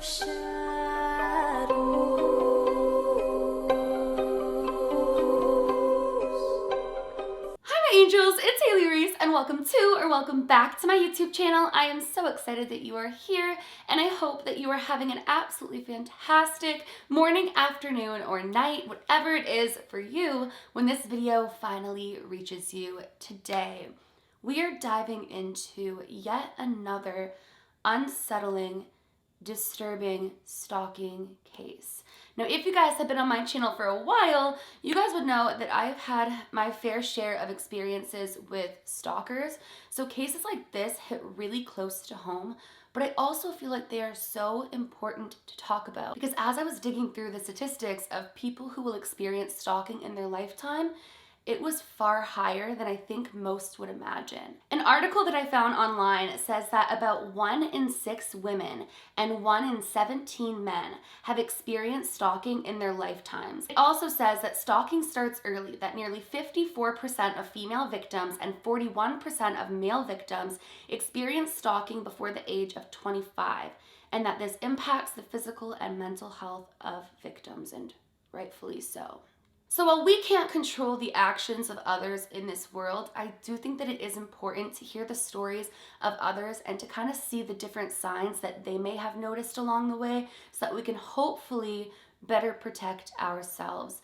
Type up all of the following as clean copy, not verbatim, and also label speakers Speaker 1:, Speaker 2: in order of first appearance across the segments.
Speaker 1: Angels, it's Hailey Reese and welcome back to my YouTube channel. I am so excited that you are here and I hope that you are having an absolutely fantastic morning, afternoon, or night, whatever it is for you when this video finally reaches you today. We are diving into yet another unsettling, disturbing stalking case. Now, if you guys have been on my channel for a while, you guys would know that I have had my fair share of experiences with stalkers. So cases like this hit really close to home, but I also feel like they are so important to talk about because as I was digging through the statistics of people who will experience stalking in their lifetime, it was far higher than I think most would imagine. An article that I found online says that about 1 in 6 women and 1 in 17 men have experienced stalking in their lifetimes. It also says that stalking starts early, that nearly 54% of female victims and 41% of male victims experience stalking before the age of 25, and that this impacts the physical and mental health of victims, and rightfully so. So while we can't control the actions of others in this world, I do think that it is important to hear the stories of others and to kind of see the different signs that they may have noticed along the way so that we can hopefully better protect ourselves,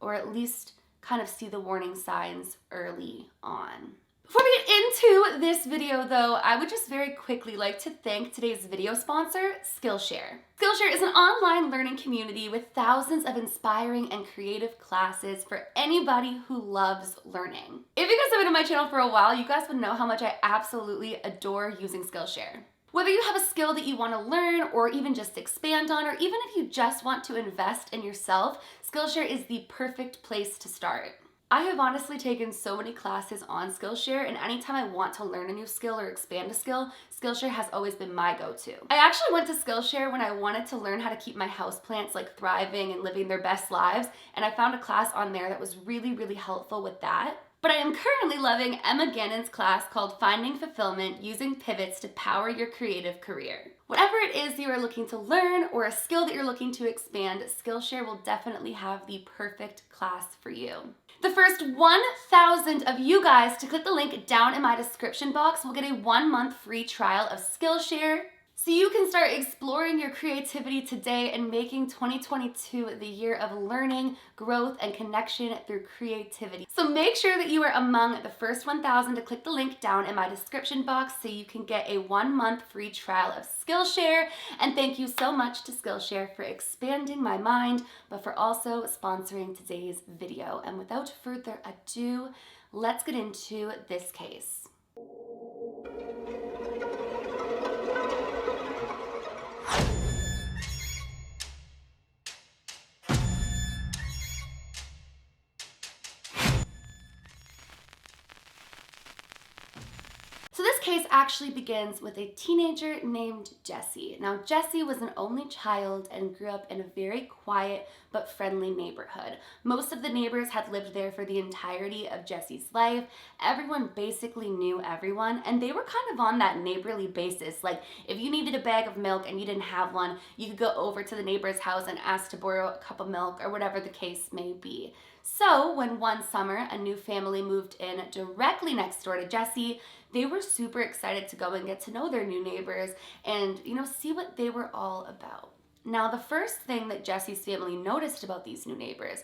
Speaker 1: or at least kind of see the warning signs early on. Before we get into this video though, I would just very quickly like to thank today's video sponsor, Skillshare. Skillshare is an online learning community with thousands of inspiring and creative classes for anybody who loves learning. If you guys have been on my channel for a while, you guys would know how much I absolutely adore using Skillshare. Whether you have a skill that you want to learn or even just expand on, or even if you just want to invest in yourself, Skillshare is the perfect place to start. I have honestly taken so many classes on Skillshare, and anytime I want to learn a new skill or expand a skill, Skillshare has always been my go-to. I actually went to Skillshare when I wanted to learn how to keep my houseplants like thriving and living their best lives, and I found a class on there that was really helpful with that. But I am currently loving Emma Gannon's class called Finding Fulfillment Using Pivots to Power Your Creative Career. Whatever it is you are looking to learn or a skill that you're looking to expand, Skillshare will definitely have the perfect class for you. The first 1,000 of you guys to click the link down in my description box will get a 1-month free trial of Skillshare, so you can start exploring your creativity today and making 2022 the year of learning, growth, and connection through creativity. So make sure that you are among the first 1,000 to click the link down in my description box so you can get a 1-month free trial of Skillshare. And thank you so much to Skillshare for expanding my mind, but for also sponsoring today's video. And without further ado, let's get into this case. This case actually begins with a teenager named Jessie. Now, Jessie was an only child and grew up in a very quiet but friendly neighborhood. Most of the neighbors had lived there for the entirety of Jessie's life. Everyone basically knew everyone, and they were kind of on that neighborly basis. Like, if you needed a bag of milk and you didn't have one, you could go over to the neighbor's house and ask to borrow a cup of milk or whatever the case may be. So when one summer a new family moved in directly next door to Jessie, they were super excited to go and get to know their new neighbors and, see what they were all about. Now, the first thing that Jessie's family noticed about these new neighbors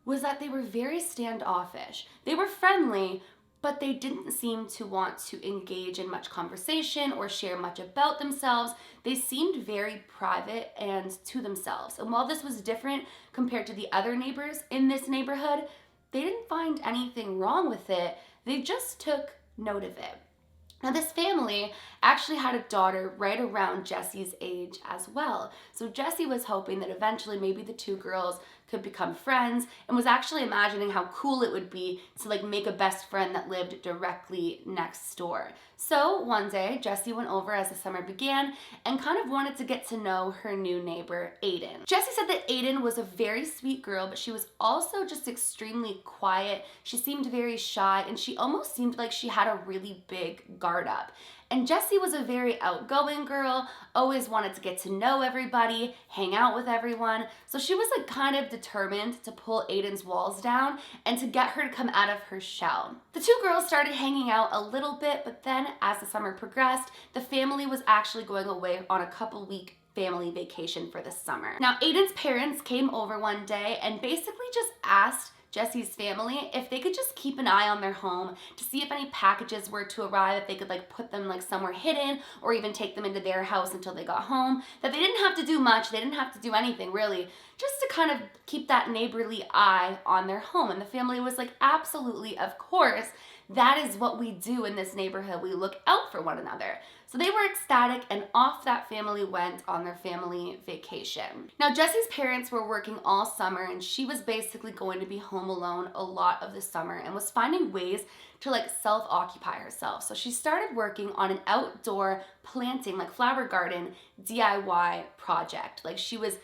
Speaker 1: was that they were very standoffish. They were friendly, but they didn't seem to want to engage in much conversation or share much about themselves. They seemed very private and to themselves. And while this was different compared to the other neighbors in this neighborhood, they didn't find anything wrong with it. They just took note of it. Now, this family actually had a daughter right around Jessie's age as well. So Jessie was hoping that eventually maybe the two girls could become friends and was actually imagining how cool it would be to make a best friend that lived directly next door. So one day, Jessie went over as the summer began and kind of wanted to get to know her new neighbor, Aiden. Jessie said that Aiden was a very sweet girl, but she was also just extremely quiet. She seemed very shy and she almost seemed like she had a really big guard up. And Jessie was a very outgoing girl, always wanted to get to know everybody, hang out with everyone. So she was like kind of determined to pull Aiden's walls down and to get her to come out of her shell. The two girls started hanging out a little bit, but then as the summer progressed, the family was actually going away on a couple-week family vacation for the summer. Now, Aiden's parents came over one day and basically just asked Jessie's family if they could just keep an eye on their home to see if any packages were to arrive, if they could like put them like somewhere hidden or even take them into their house until they got home. That they didn't have to do much, they didn't have to do anything really, just to kind of keep that neighborly eye on their home. And the family was like, absolutely, of course. That is what we do in this neighborhood. We look out for one another. So they were ecstatic, and off that family went on their family vacation. Now, Jessie's parents were working all summer, and she was basically going to be home alone a lot of the summer and was finding ways to like self-occupy herself. So she started working on an outdoor planting, like flower garden DIY project. Like she was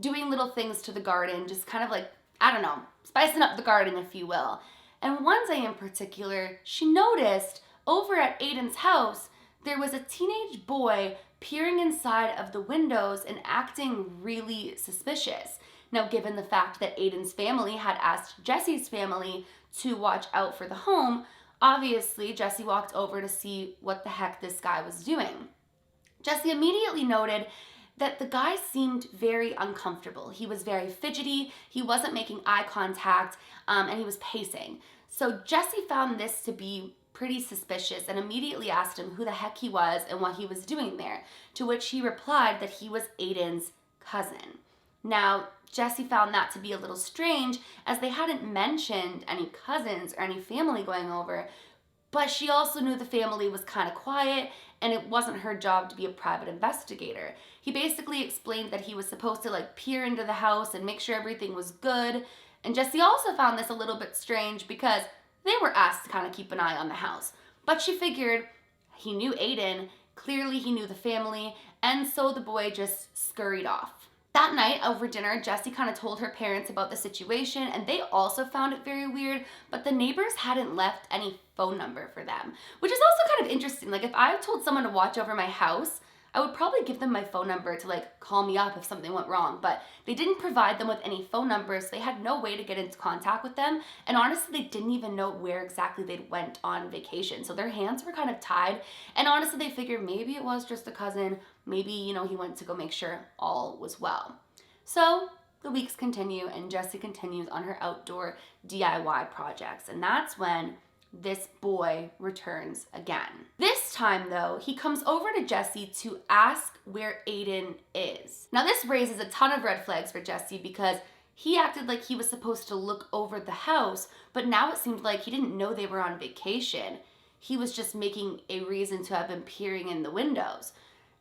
Speaker 1: doing little things to the garden, just kind of like, I don't know, spicing up the garden, if you will. And one day in particular, she noticed over at Aiden's house, there was a teenage boy peering inside of the windows and acting really suspicious. Now, given the fact that Aiden's family had asked Jessie's family to watch out for the home, obviously Jessie walked over to see what the heck this guy was doing. Jessie immediately noted that the guy seemed very uncomfortable. He was very fidgety, he wasn't making eye contact, and he was pacing. So Jessie found this to be pretty suspicious and immediately asked him who the heck he was and what he was doing there, to which he replied that he was Aiden's cousin. Now, Jessie found that to be a little strange as they hadn't mentioned any cousins or any family going over, but she also knew the family was kind of quiet and it wasn't her job to be a private investigator. He basically explained that he was supposed to like peer into the house and make sure everything was good. And Jessie also found this a little bit strange because they were asked to kind of keep an eye on the house. But she figured he knew Aiden, clearly he knew the family, and so the boy just scurried off. That night over dinner, Jessie kind of told her parents about the situation, and they also found it very weird, but the neighbors hadn't left any phone number for them, which is also kind of interesting. Like if I told someone to watch over my house, I would probably give them my phone number to like call me up if something went wrong, but they didn't provide them with any phone numbers. So they had no way to get into contact with them. And honestly, they didn't even know where exactly they went on vacation. So their hands were kind of tied. And honestly, they figured maybe it was just a cousin. Maybe, you know, he went to go make sure all was well. So the weeks continue and Jessie continues on her outdoor DIY projects. And that's when this boy returns again. This time though, he comes over to Jessie to ask where Aiden is. Now this raises a ton of red flags for Jessie because he acted like he was supposed to look over the house, but now it seemed like he didn't know they were on vacation. He was just making a reason to have been peering in the windows.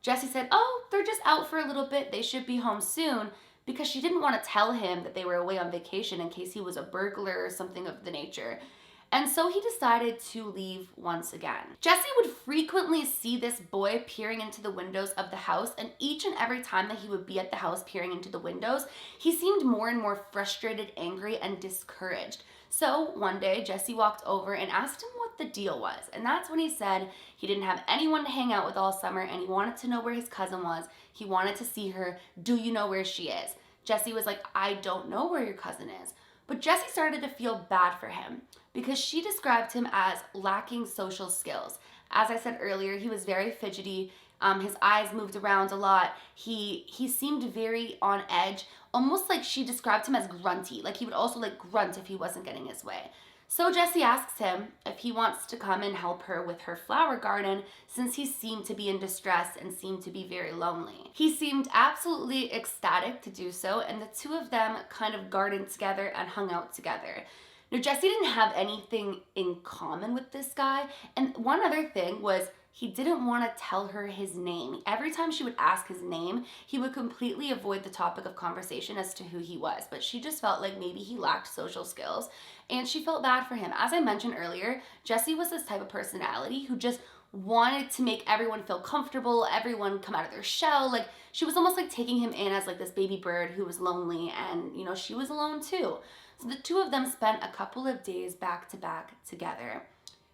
Speaker 1: Jessie said, oh, they're just out for a little bit, they should be home soon, because she didn't want to tell him that they were away on vacation in case he was a burglar or something of the nature. And so he decided to leave once again. Jessie would frequently see this boy peering into the windows of the house, and each and every time that he would be at the house peering into the windows, he seemed more and more frustrated, angry, and discouraged. So one day, Jessie walked over and asked him what the deal was. And that's when he said he didn't have anyone to hang out with all summer and he wanted to know where his cousin was. He wanted to see her. Do you know where she is? Jessie was like, I don't know where your cousin is. But Jessie started to feel bad for him because she described him as lacking social skills. As I said earlier, he was very fidgety. His eyes moved around a lot. He seemed very on edge, almost like she described him as grunty. Like he would also like grunt if he wasn't getting his way. So Jessie asks him if he wants to come and help her with her flower garden since he seemed to be in distress and seemed to be very lonely. He seemed absolutely ecstatic to do so, and the two of them kind of gardened together and hung out together. Now, Jessie didn't have anything in common with this guy, and one other thing was he didn't want to tell her his name. Every time she would ask his name, he would completely avoid the topic of conversation as to who he was, but she just felt like maybe he lacked social skills, and she felt bad for him. As I mentioned earlier, Jessie was this type of personality who just wanted to make everyone feel comfortable, everyone come out of their shell. Like she was almost like taking him in as like this baby bird who was lonely, and you know, she was alone too. So the two of them spent a couple of days back to back together.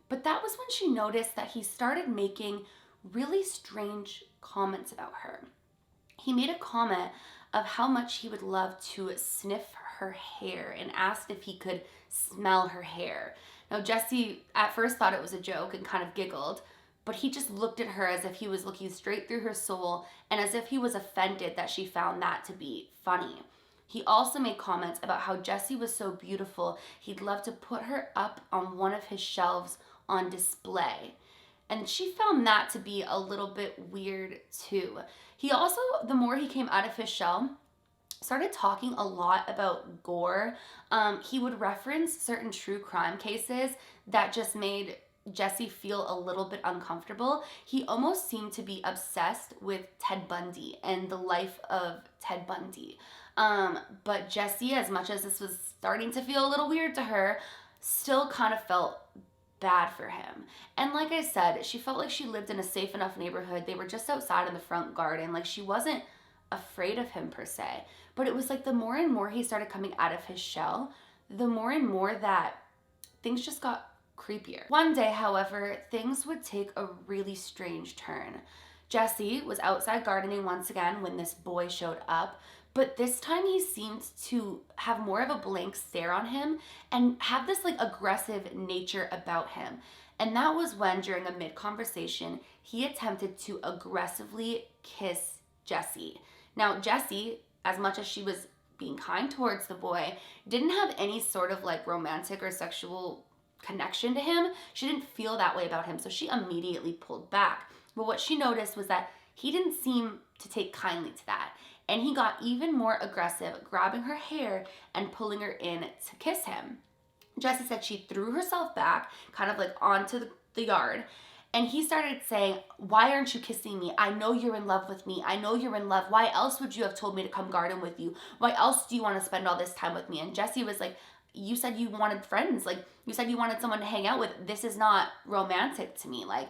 Speaker 1: But that was when she noticed that he started making really strange comments about her. He made a comment of how much he would love to sniff her hair and asked if he could smell her hair. Now, Jesse at first thought it was a joke and kind of giggled, but he just looked at her as if he was looking straight through her soul and as if he was offended that she found that to be funny. He also made comments about how Jesse was so beautiful, he'd love to put her up on one of his shelves on display. And she found that to be a little bit weird too. He also, the more he came out of his shell, started talking a lot about gore. He would reference certain true crime cases that just made Jesse feel a little bit uncomfortable. He almost seemed to be obsessed with Ted Bundy and the life of Ted Bundy. But Jesse, as much as this was starting to feel a little weird to her, still kind of felt bad for him. And like I said, she felt like she lived in a safe enough neighborhood. They were just outside in the front garden. Like, she wasn't afraid of him per se. But it was like the more and more he started coming out of his shell, the more and more that things just got creepier. One day, however, things would take a really strange turn. Jesse was outside gardening once again when this boy showed up, but this time he seemed to have more of a blank stare on him and have this like aggressive nature about him. And that was when, during a mid-conversation, he attempted to aggressively kiss Jesse. Now, Jesse, as much as she was being kind towards the boy, didn't have any sort of like romantic or sexual connection to him. She didn't feel that way about him, so she immediately pulled back. But what she noticed was that he didn't seem to take kindly to that. And he got even more aggressive, grabbing her hair and pulling her in to kiss him. Jessie said she threw herself back, kind of like onto the yard, and he started saying, "Why aren't you kissing me? I know you're in love with me. I know you're in love. Why else would you have told me to come garden with you? Why else do you want to spend all this time with me?" And Jessie was like, "You said you wanted friends. Like, you said you wanted someone to hang out with. This is not romantic to me. Like,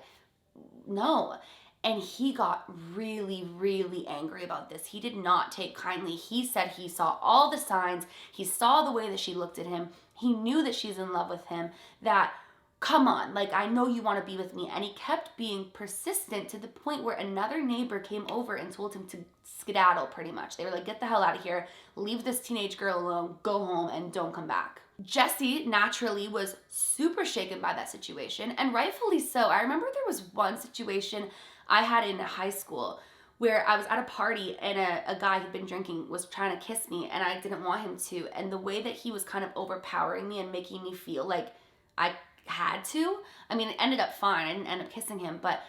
Speaker 1: no." And he got really, really angry about this. He did not take kindly. He said he saw all the signs. He saw the way that she looked at him. He knew that she's in love with him, that, come on, like, I know you want to be with me. And he kept being persistent to the point where another neighbor came over and told him to skedaddle, pretty much. They were like, "Get the hell out of here. Leave this teenage girl alone. Go home and don't come back." Jesse naturally was super shaken by that situation, and rightfully so. I remember there was one situation I had in high school where I was at a party and a guy who'd been drinking was trying to kiss me, and I didn't want him to. And the way that he was kind of overpowering me and making me feel like I had to, I mean, it ended up fine. I didn't end up kissing him, but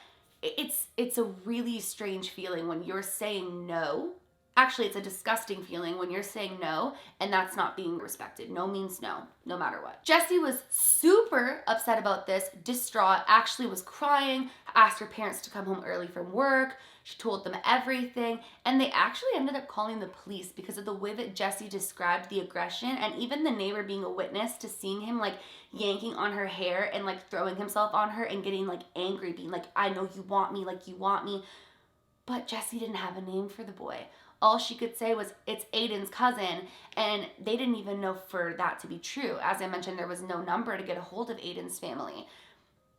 Speaker 1: it's a really strange feeling when you're saying no. Actually, it's a disgusting feeling when you're saying no and that's not being respected. No means no, no matter what. Jesse was super upset about this, distraught, actually was crying, asked her parents to come home early from work. She told them everything, and they actually ended up calling the police because of the way that Jesse described the aggression, and even the neighbor being a witness to seeing him like yanking on her hair and like throwing himself on her and getting like angry, being like, "I know you want me, like you want me." But Jesse didn't have a name for the boy. All she could say was, "It's Aiden's cousin," and they didn't even know for that to be true. As I mentioned, there was no number to get a hold of Aiden's family.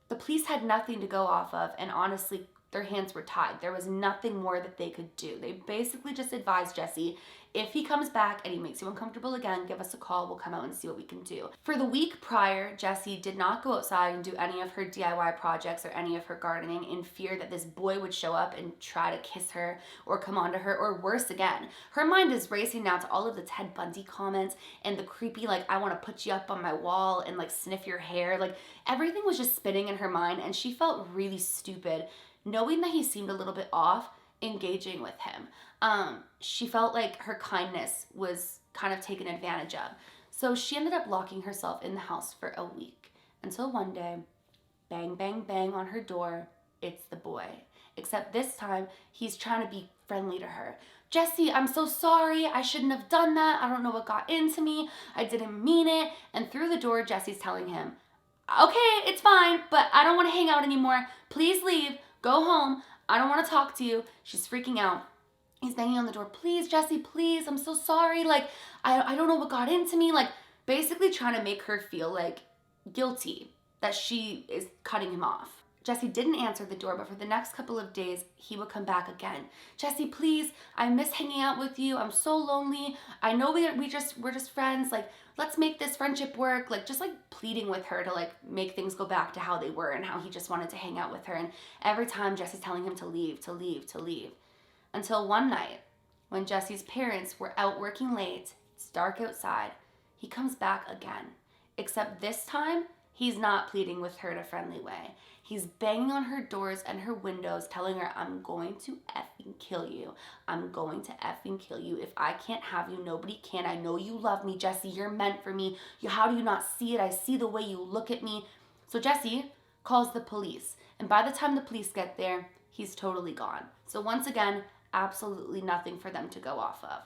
Speaker 1: The police had nothing to go off of, and honestly, their hands were tied. There was nothing more that they could do. They basically just advised Jesse, if he comes back and he makes you uncomfortable again, give us a call. We'll come out and see what we can do. For the week prior, Jesse did not go outside and do any of her DIY projects or any of her gardening in fear that this boy would show up and try to kiss her or come onto her, or worse again. Her mind is racing now to all of the Ted Bundy comments and the creepy, like, "I want to put you up on my wall and like sniff your hair." Like, everything was just spinning in her mind, and she felt really stupid knowing that he seemed a little bit off engaging with him. She felt like her kindness was kind of taken advantage of. So she ended up locking herself in the house for a week until one day, bang, bang, bang on her door, it's the boy. Except this time, he's trying to be friendly to her. "Jesse, I'm so sorry. I shouldn't have done that. I don't know what got into me. I didn't mean it." And through the door, Jesse's telling him, "Okay, it's fine, but I don't want to hang out anymore. Please leave. Go home. I don't want to talk to you." She's freaking out. He's banging on the door. "Please, Jesse, please. I'm so sorry. Like, I don't know what got into me." Like, basically trying to make her feel like guilty that she is cutting him off. Jesse didn't answer the door, but for the next couple of days, he would come back again. Jesse, please, I miss hanging out with you. I'm so lonely. I know we're just friends. Like, let's make this friendship work. Like, just like pleading with her to like make things go back to how they were and how he just wanted to hang out with her. And every time Jesse's telling him to leave, to leave, to leave. Until one night, when Jesse's parents were out working late, it's dark outside, he comes back again. Except this time, he's not pleading with her in a friendly way. He's banging on her doors and her windows, telling her, I'm going to effing kill you. I'm going to effing kill you. If I can't have you, nobody can. I know you love me, Jesse. You're meant for me. How do you not see it? I see the way you look at me. So Jesse calls the police. And by the time the police get there, he's totally gone. So once again, absolutely nothing for them to go off of.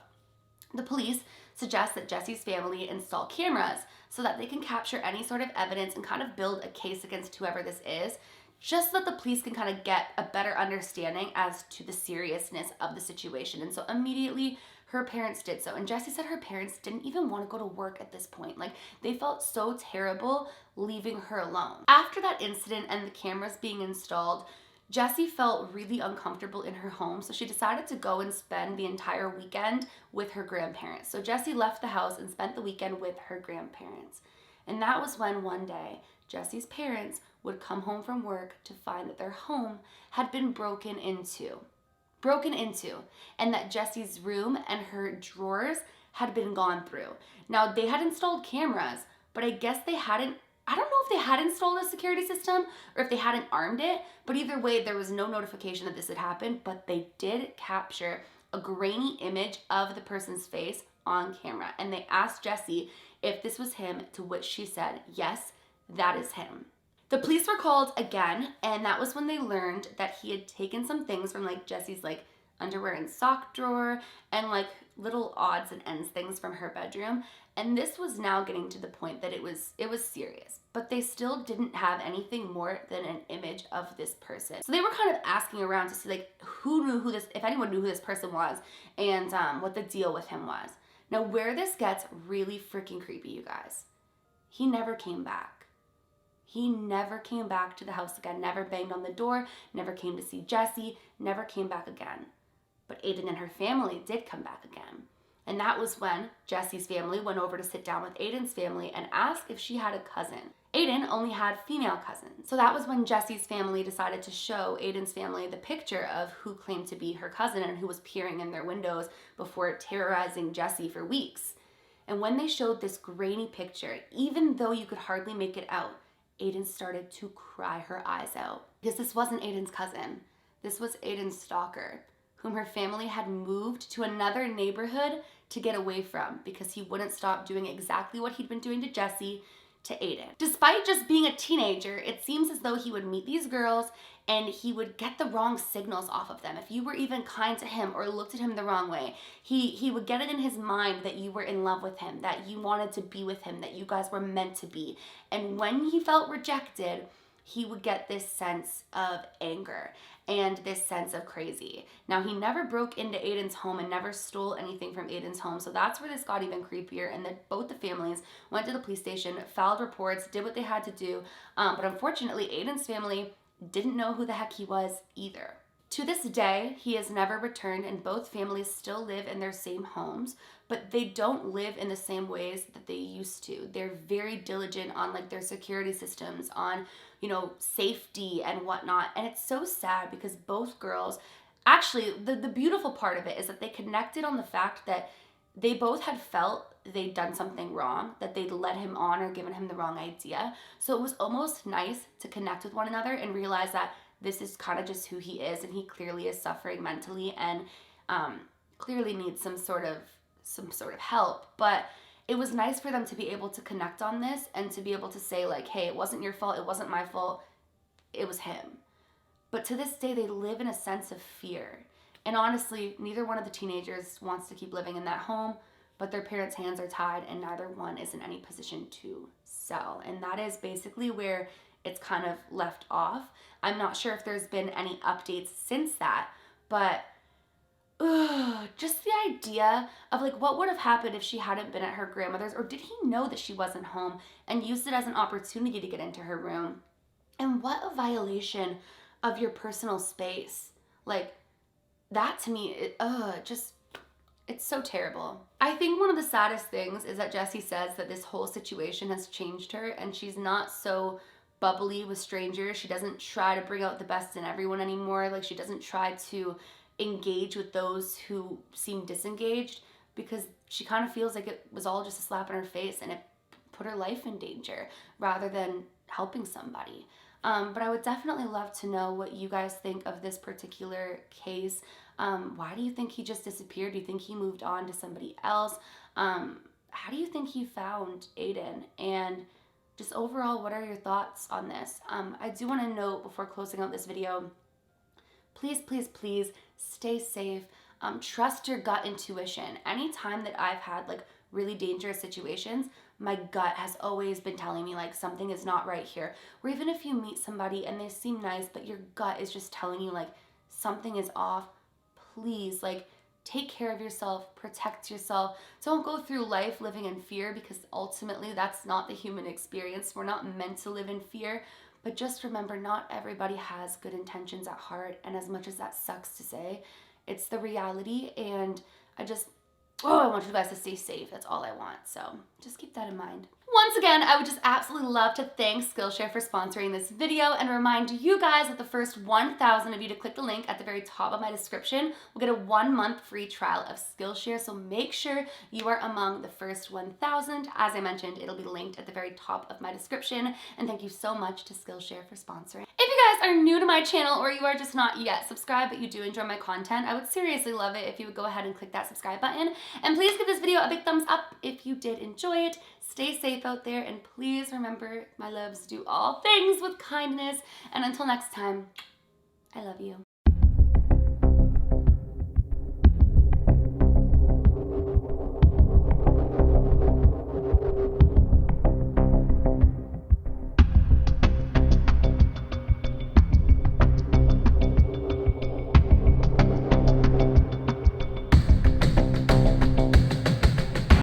Speaker 1: The police suggest that Jesse's family install cameras so that they can capture any sort of evidence and kind of build a case against whoever this is, just so that the police can kind of get a better understanding as to the seriousness of the situation. And so immediately her parents did so. And Jessie said her parents didn't even want to go to work at this point. Like, they felt so terrible leaving her alone. After that incident and the cameras being installed, Jessie felt really uncomfortable in her home, so she decided to go and spend the entire weekend with her grandparents. So Jessie left the house and spent the weekend with her grandparents. And that was when one day, Jessie's parents would come home from work to find that their home had been broken into, and that Jessie's room and her drawers had been gone through. Now, they had installed cameras, but I guess I don't know if they had installed a security system or if they hadn't armed it, but either way, there was no notification that this had happened, but they did capture a grainy image of the person's face on camera. And they asked Jessie if this was him, to which she said, yes, that is him. The police were called again, and that was when they learned that he had taken some things from like Jessie's like underwear and sock drawer and like little odds and ends things from her bedroom. And this was now getting to the point that it was serious, but they still didn't have anything more than an image of this person. So they were kind of asking around to see like if anyone knew who this person was and what the deal with him was. Now, where this gets really freaking creepy, you guys, he never came back. He never came back to the house again, never banged on the door, never came to see Jessie, never came back again. But Aiden and her family did come back again. And that was when Jessie's family went over to sit down with Aiden's family and ask if she had a cousin. Aiden only had female cousins. So that was when Jessie's family decided to show Aiden's family the picture of who claimed to be her cousin and who was peering in their windows before terrorizing Jessie for weeks. And when they showed this grainy picture, even though you could hardly make it out, Aiden started to cry her eyes out. Because this wasn't Aiden's cousin. This was Aiden's stalker, whom her family had moved to another neighborhood to get away from because he wouldn't stop doing exactly what he'd been doing to Jessie to Aiden. Despite just being a teenager, it seems as though he would meet these girls and he would get the wrong signals off of them. If you were even kind to him or looked at him the wrong way, he would get it in his mind that you were in love with him, that you wanted to be with him, that you guys were meant to be. And when he felt rejected, he would get this sense of anger and this sense of crazy. Now, he never broke into Aiden's home and never stole anything from Aiden's home, so that's where this got even creepier, and that both the families went to the police station, filed reports, did what they had to do, but unfortunately, Aiden's family didn't know who the heck he was either. To this day, he has never returned, and both families still live in their same homes, but they don't live in the same ways that they used to. They're very diligent on like their security systems, on, you know, safety and whatnot. And it's so sad because both girls, actually, the beautiful part of it is that they connected on the fact that they both had felt they'd done something wrong, that they'd led him on or given him the wrong idea. So it was almost nice to connect with one another and realize that this is kind of just who he is, and he clearly is suffering mentally and clearly needs some sort of help. But it was nice for them to be able to connect on this and to be able to say like, hey, it wasn't your fault, it wasn't my fault, it was him. But to this day, they live in a sense of fear. And honestly, neither one of the teenagers wants to keep living in that home, but their parents' hands are tied and neither one is in any position to sell. And that is basically where it's kind of left off. I'm not sure if there's been any updates since that, but just the idea of like what would have happened if she hadn't been at her grandmother's, or did he know that she wasn't home and used it as an opportunity to get into her room? And what a violation of your personal space. Like, that to me, it's so terrible. I think one of the saddest things is that Jessie says that this whole situation has changed her and she's not so bubbly with strangers. She doesn't try to bring out the best in everyone anymore. Like, she doesn't try to engage with those who seem disengaged, because she kind of feels like it was all just a slap in her face and it put her life in danger rather than helping somebody. But I would definitely love to know what you guys think of this particular case. Why do you think he just disappeared? Do you think he moved on to somebody else? How do you think he found Aiden? And just overall, what are your thoughts on this? I do want to note before closing out this video, please, please, please stay safe. Trust your gut intuition. Anytime that I've had like really dangerous situations, my gut has always been telling me like something is not right here. Or even if you meet somebody and they seem nice, but your gut is just telling you like something is off, please, like, take care of yourself, protect yourself. Don't go through life living in fear, because ultimately that's not the human experience. We're not meant to live in fear. But just remember, not everybody has good intentions at heart. And as much as that sucks to say, it's the reality. And I want you guys to stay safe. That's all I want. So just keep that in mind. Once again, I would just absolutely love to thank Skillshare for sponsoring this video and remind you guys that the first 1,000 of you to click the link at the very top of my description will get a 1-month free trial of Skillshare. So make sure you are among the first 1,000. As I mentioned, it'll be linked at the very top of my description. And thank you so much to Skillshare for sponsoring. If you guys are new to my channel or you are just not yet subscribed but you do enjoy my content, I would seriously love it if you would go ahead and click that subscribe button. And please give this video a big thumbs up if you did enjoy it. Stay safe out there, and please remember, my loves, do all things with kindness. And until next time, I love you.